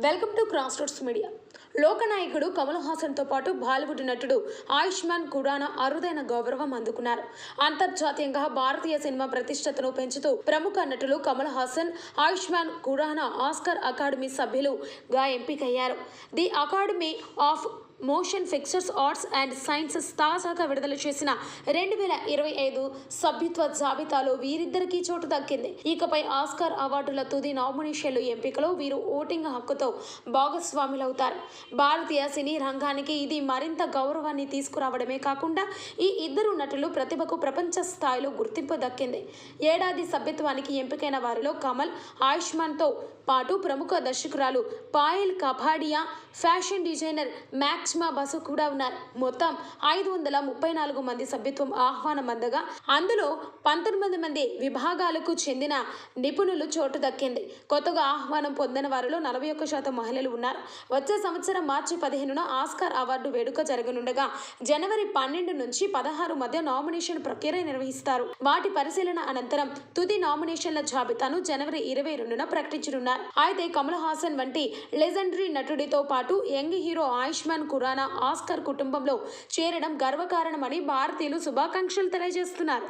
Welcome to Cross Roads media. లోకనాయకుడు కమల్ హాసన్తో పాటు బాలీవుడ్ నటుడు ఆయుష్మాన్ ఖురానా అరుదైన గౌరవం అందుకున్నారు. అంతర్జాతీయంగా భారతీయ సినిమా ప్రతిష్టతను పెంచుతూ ప్రముఖ నటులు కమల్ హాసన్, ఆయుష్మాన్ ఖురానా ఆస్కార్ అకాడమీ సభ్యులుగా ఎంపికయ్యారు. The academy of motion pictures arts and sciences తాజాగా విడుదల చేసిన 2025 సభ్యత్వ జాబితాలో వీరిద్దరికీ చోటు దక్కింది. ఇకపై ఆస్కార్ అవార్డుల తుది నామినేషన్లు ఎంపికలో వీరు ఓటింగ్ హక్కుతో భాగస్వాములవుతారు. భారతీయ సినీ రంగానికి ఇది మరింత గౌరవాన్ని తీసుకురావడమే కాకుండా ఈ ఇద్దరు నటులు ప్రతిభకు ప్రపంచ స్థాయిలో గుర్తింపు దక్కింది. ఏడాది సభ్యత్వానికి ఎంపికైన వారిలో కమల్, ఆయుష్మాన్తో పాటు ప్రముఖ దర్శకురాలు పాయల్ కపాడియా, ఫ్యాషన్ డిజైనర్ మ్యాక్సిమా బసు కూడా ఉన్నారు. మొత్తం 534 మంది సభ్యత్వం ఆహ్వానం అందగా అందులో 19 మంది విభాగాలకు చెందిన నిపుణులు చోటు దక్కింది. కొత్తగా ఆహ్వానం పొందిన వారిలో 41% మహిళలు ఉన్నారు. వచ్చే సంవత్సరం మార్చి 15న ఆస్కార్ అవార్డు వేడుక జరగనుండగా జనవరి 12 నుంచి 16 మధ్య నామినేషన్ ప్రక్రియ నిర్వహిస్తారు. వాటి పరిశీలన అనంతరం తుది నామినేషన్ల జాబితాను జనవరి 22న ప్రకటించనున్నారు. అయితే కమల్ హాసన్ వంటి లెజెండరీ నటుడితో పాటు young hero Ayushmann Khurrana Oscar కుటుంబంలో చేరడం గర్వకారణమని భారతీయులు శుభాకాంక్షలు తెలియజేస్తున్నారు.